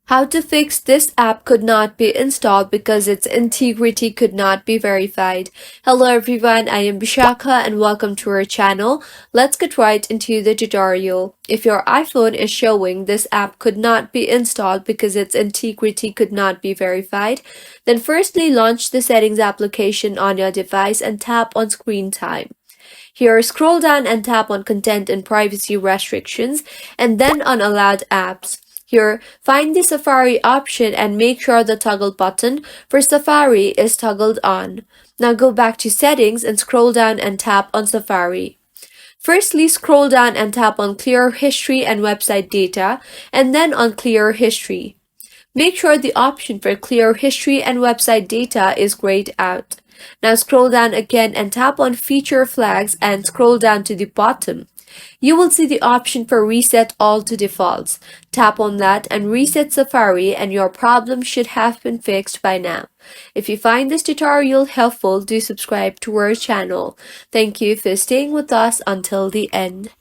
How to fix this app could not be installed because its integrity could not be verified. Hello everyone, I am Bishaka and welcome to our channel. Let's get right into the tutorial. If your iPhone is showing this app could not be installed because its integrity could not be verified, then firstly launch the settings application on your device and tap on screen time. Here, scroll down and tap on Content and Privacy Restrictions and then on Allowed Apps. Here, find the Safari option and make sure the toggle button for Safari is toggled on. Now go back to Settings and scroll down and tap on Safari. Firstly, scroll down and tap on Clear History and Website Data and then on Clear History. Make sure the option for Clear History and Website Data is grayed out. Now scroll down again and tap on Feature Flags and scroll down to the bottom. You will see the option for Reset All to Defaults. Tap on that and reset Safari and your problem should have been fixed by now. If you find this tutorial helpful, do subscribe to our channel. Thank you for staying with us until the end.